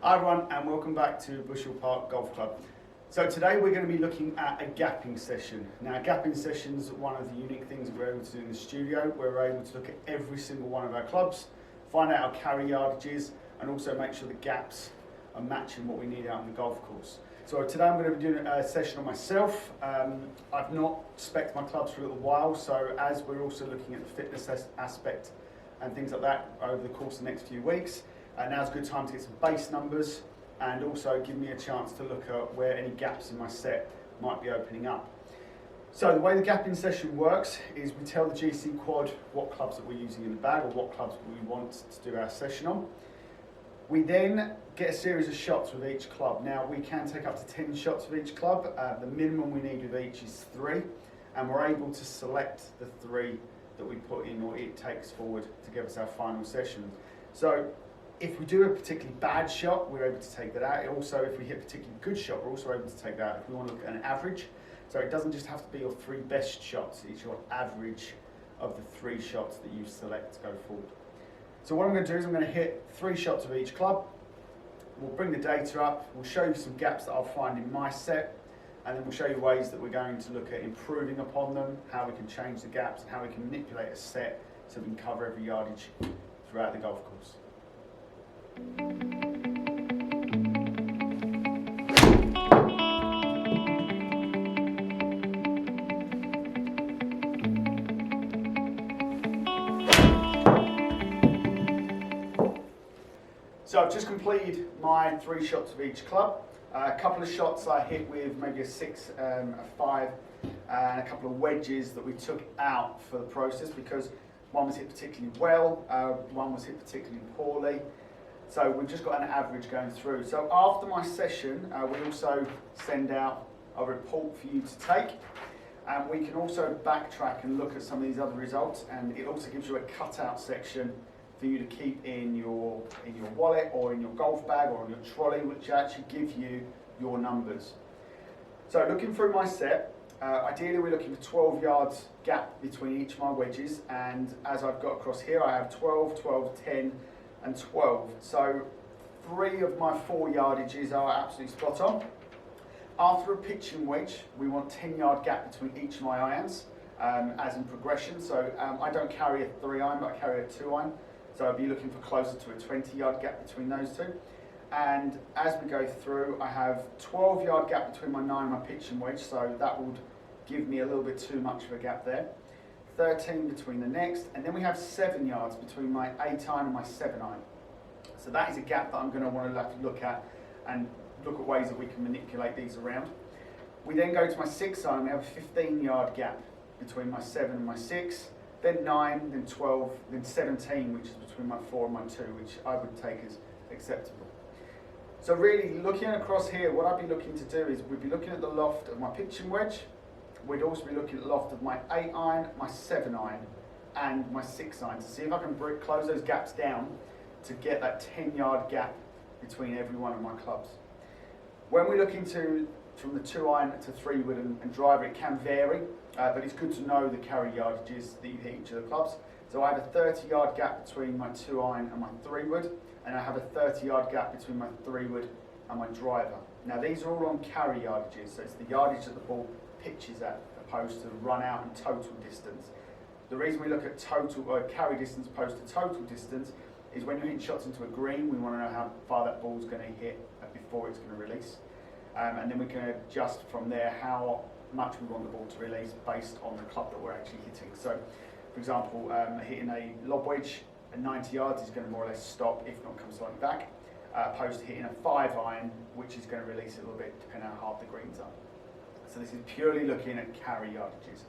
Hi everyone and welcome back to Bushel Park Golf Club. So today we're going to be looking at a gapping session. Now gapping sessions are one of the unique things that we're able to do in the studio, where we're able to look at every single one of our clubs, find out our carry yardages and also make sure the gaps are matching what we need out on the golf course. So today I'm going to be doing a session on myself. I've not spec'd my clubs for a little while, so as we're also looking at the fitness aspect and things like that over the course of the next few weeks, now's a good time to get some base numbers and also give me a chance to look at where any gaps in my set might be opening up. So the way the gapping session works is we tell the GCQuad what clubs that we're using in the bag or what clubs we want to do our session on. We then get a series of shots with each club. Now we can take up to 10 shots with each club. The minimum we need with each is 3, and we're able to select the 3 that we put in or it takes forward to give us our final session. So if we do a particularly bad shot, we're able to take that out. Also, if we hit a particularly good shot, we're also able to take that out if we want to look at an average. So it doesn't just have to be your 3 best shots, it's your average of the 3 shots that you select to go forward. So what I'm going to do is I'm going to hit 3 shots of each club. We'll bring the data up, we'll show you some gaps that I'll find in my set, and then we'll show you ways that we're going to look at improving upon them, how we can change the gaps and how we can manipulate a set so we can cover every yardage throughout the golf course. So I've just completed my 3 shots of each club. A couple of shots I hit with maybe a 6, a 5, and a couple of wedges that we took out for the process because one was hit particularly well, one was hit particularly poorly. So we've just got an average going through. So after my session, we also send out a report for you to take. And we can also backtrack and look at some of these other results. And it also gives you a cutout section for you to keep in your wallet or in your golf bag or in your trolley, which actually give you your numbers. So looking through my set, ideally we're looking for 12 yards gap between each of my wedges. And as I've got across here, I have 12, 12, 10, and 12. So 3 of my 4 yardages are absolutely spot on. After a pitching wedge, we want 10-yard gap between each of my irons, as in progression. So I don't carry a 3 iron, but I carry a 2 iron. So I'd be looking for closer to a 20-yard gap between those 2. And as we go through, I have 12-yard gap between my 9 and my pitching wedge, so that would give me a little bit too much of a gap there. 13 between the next, and then we have 7 yards between my 8 iron and my 7 iron. So that is a gap that I'm going to want to have to look at and look at ways that we can manipulate these around. We then go to my 6 iron, we have a 15-yard gap between my 7 and my 6, then 9, then 12, then 17, which is between my 4 and my 2, which I would take as acceptable. So really, looking across here, what I'd be looking to do is we'd be looking at the loft of my pitching wedge. We'd also be looking at the loft of my 8 iron, my 7 iron, and my 6 iron to see if I can close those gaps down to get that 10-yard gap between every one of my clubs. When we're looking to from the 2 iron to 3 wood and driver, it can vary, but it's good to know the carry yardages that you hit each of the clubs. So I have a 30-yard gap between my 2 iron and my 3 wood, and I have a 30-yard gap between my 3 wood and my driver. Now these are all on carry yardages, so it's the yardage that the ball pitches at opposed to the run out and total distance. The reason we look at total carry distance opposed to total distance is when you're hitting shots into a green, we want to know how far that ball's going to hit before it's going to release. And then we can adjust from there how much we want the ball to release based on the club that we're actually hitting. So, for example, hitting a lob wedge at 90 yards is going to more or less stop, if not come slightly back, opposed to hitting a 5 iron, which is going to release a little bit depending on how hard the greens are. So this is purely looking at carry yardages.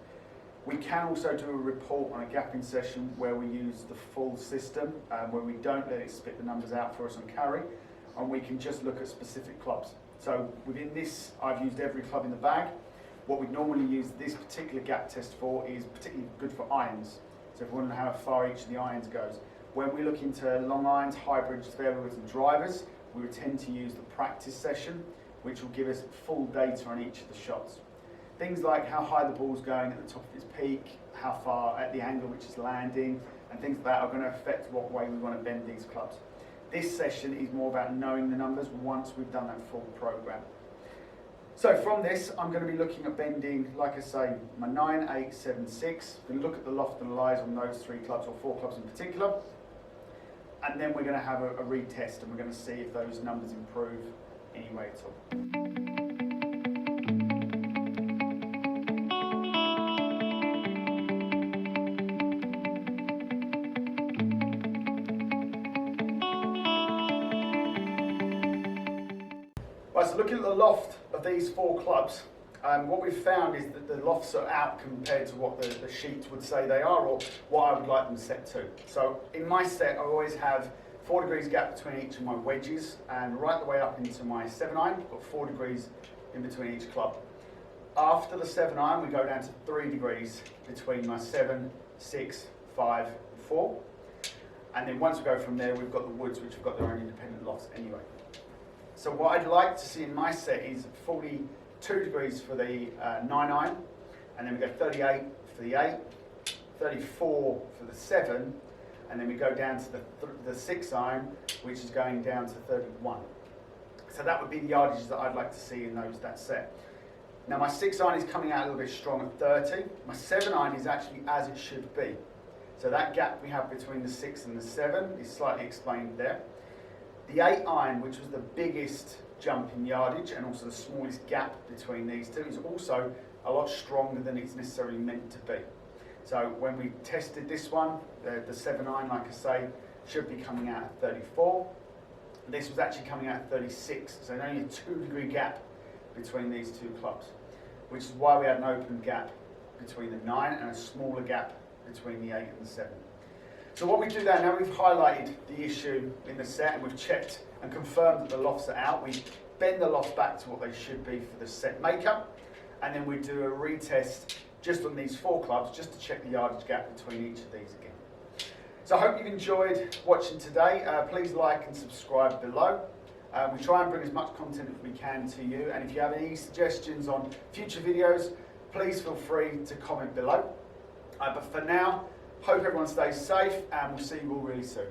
We can also do a report on a gapping session where we use the full system, where we don't let it spit the numbers out for us on carry, and we can just look at specific clubs. So within this, I've used every club in the bag. What we normally use this particular gap test for is particularly good for irons. So if we want to know how far each of the irons goes. When we look into long irons, hybrids, fairways and drivers, we would tend to use the practice session, which will give us full data on each of the shots. Things like how high the ball's going at the top of its peak, how far at the angle which it's landing, and things like that are going to affect what way we want to bend these clubs. This session is more about knowing the numbers once we've done that full program. So from this, I'm going to be looking at bending, like I say, my 9, 8, 7, 6. We're going to look at the loft and lies on those 3 clubs, or 4 clubs in particular. And then we're going to have a retest, and we're going to see if those numbers improve any way at all. Right, so looking at the loft of these 4 clubs, what we've found is that the lofts are out compared to what the sheets would say they are, or what I would like them set to. So in my set, I always have 4 degrees gap between each of my wedges, and right the way up into my 7 iron, I've got 4 degrees in between each club. After the 7 iron, we go down to 3 degrees between my 7, 6, 5, and 4. And then once we go from there, we've got the woods, which have got their own independent lofts anyway. So what I'd like to see in my set is 42 degrees for the 9 iron, and then we go 38 for the 8, 34 for the 7, and then we go down to the 6 iron, which is going down to 31. So that would be the yardages that I'd like to see in that set. Now my 6 iron is coming out a little bit strong at 30. My 7 iron is actually as it should be. So that gap we have between the 6 and the 7 is slightly explained there. The 8 iron, which was the biggest jump in yardage and also the smallest gap between these two, is also a lot stronger than it's necessarily meant to be. So when we tested this one, the 7 iron, like I say, should be coming out at 34. This was actually coming out at 36, so only a 2 degree gap between these 2 clubs, which is why we had an open gap between the 9 and a smaller gap between the 8 and the 7. So what we do there, now we've highlighted the issue in the set and we've checked and confirmed that the lofts are out, we bend the lofts back to what they should be for the set makeup, and then we do a retest just on these 4 clubs just to check the yardage gap between each of these again. So I hope you've enjoyed watching today. Please like and subscribe below. We try and bring as much content as we can to you, and if you have any suggestions on future videos, please feel free to comment below. But for now, hope everyone stays safe, and we'll see you all really soon.